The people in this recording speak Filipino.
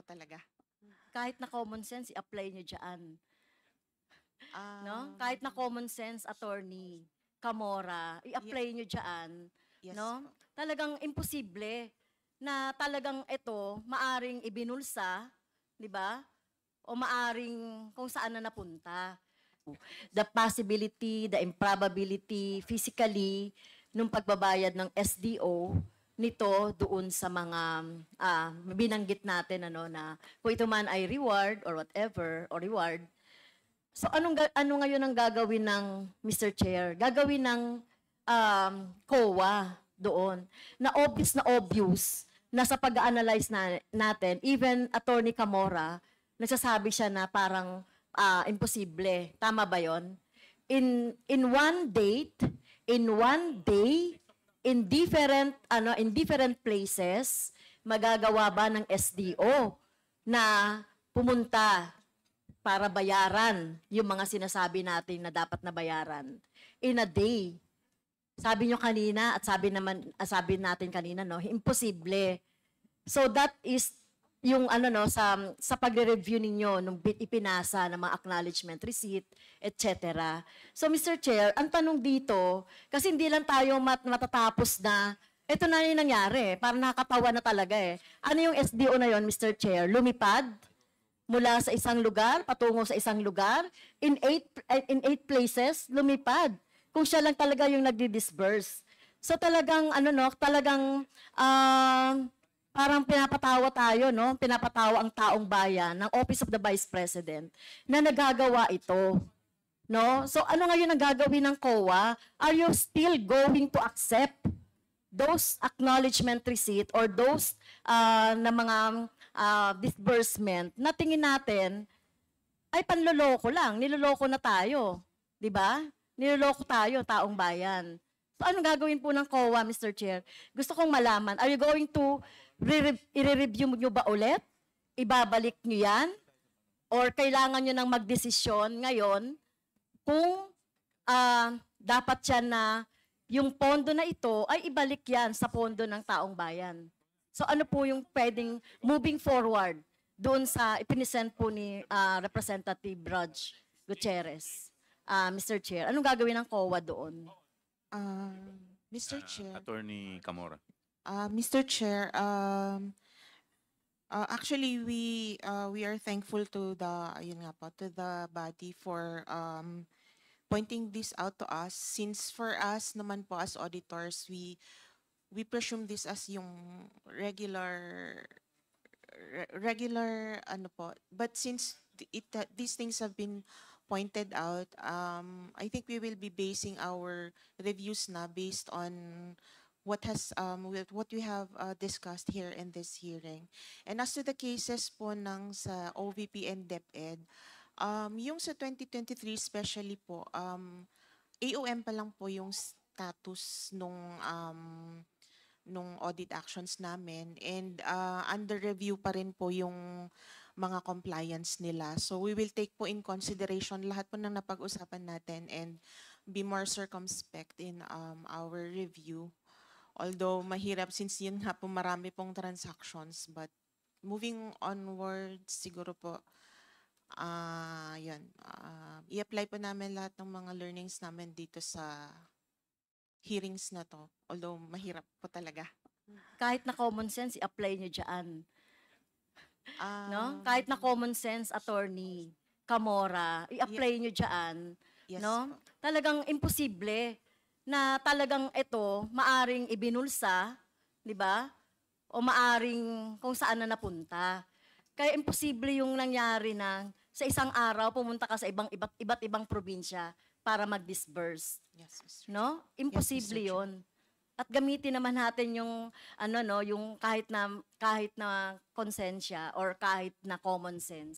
talaga. Kahit na common sense, i-apply nyo dyan. No? Um, Kahit na common sense, attorney, Camora, i-apply nyo dyan. Yes No? po. Talagang imposible na talagang ito maaring ibinulsa, di ba? O maaring kung saan na napunta. The possibility, the improbability, physically, nung pagbabayad ng SDO nito doon sa mga binanggit natin ano na kung ito man ay reward or whatever or reward. So ano ngayon ang gagawin ng Mr. Chair? Gagawin ng COA doon na obvious na sa pag-analyze natin, even Attorney Camora, nagsasabi siya na parang imposible. Tama ba 'yon? In one date, in one day, in different places, magagawa ba ng SDO na pumunta para bayaran yung mga sinasabi natin na dapat na bayaran in a day? Sabi nyo kanina at sabi natin kanina no, imposible. So that is yung ano no sa pagre-review ninyo nung ipinasa ng mga acknowledgement receipt, etc. So Mr. Chair, ang tanong dito, kasi hindi lang tayo matatapos na ito na yung nangyari, parang nakakatawa na talaga eh. Ano yung SDO na yon, Mr. Chair? Lumipad mula sa isang lugar patungo sa isang lugar in eight places, lumipad. Kung siya lang talaga yung nagdi-disburse. So talagang ano no, talagang parang pinapatawa tayo no, pinapatawa ang taong bayan ng Office of the Vice President na nagagawa ito. No? So ano ngayon ang gagawin ng COA? Are you still going to accept those acknowledgement receipt or those na mga disbursement na tingin natin ay panloloko lang, niloloko na tayo, 'di ba? Niloloko tayo, taong bayan. So anong gagawin po ng COA, Mr. Chair? Gusto kong malaman, are you going to i-review nyo ba ulit? Ibabalik nyo yan? Or kailangan nyo nang magdesisyon ngayon kung dapat yan na yung pondo na ito ay ibalik yan sa pondo ng taong bayan? So ano po yung pwedeng moving forward doon sa ipinisend po ni Representative Rog Gutierrez? Mr. Chair, anong gagawin ng COA doon? Mr. Chair. Attorney Camora. Mr. Chair, actually we are thankful to the body for pointing this out to us, since for us naman po as auditors, we presume this as yung regular ano po, but since these things have been pointed out, I think we will be basing our reviews na based on what we have discussed here in this hearing. And as to the cases po ng sa OVP and DepEd, yung sa 2023 especially po, AOM pa lang po yung status nung audit actions namin, and under review pa rin po yung mga compliance nila. So we will take po in consideration lahat po ng napag-usapan natin and be more circumspect in our review. Although mahirap since yun nga po marami pong transactions, but moving onwards siguro po i-apply po namin lahat ng mga learnings namin dito sa hearings na to. Although mahirap po talaga. Kahit na common sense, i-apply nyo dyan. No? Kahit na common sense, attorney, Camora, i-apply nyo dyan. Yes No? po. Talagang imposible na talagang ito maaring ibinulsa, di ba? O maaring kung saan na napunta. Kaya imposible yung nangyari na sa isang araw pumunta ka sa iba't ibang probinsya para mag-disburse. Yes, Mr. No? Imposible Chair. 'yon. At gamitin naman natin yung yung kahit na konsensya or kahit na common sense.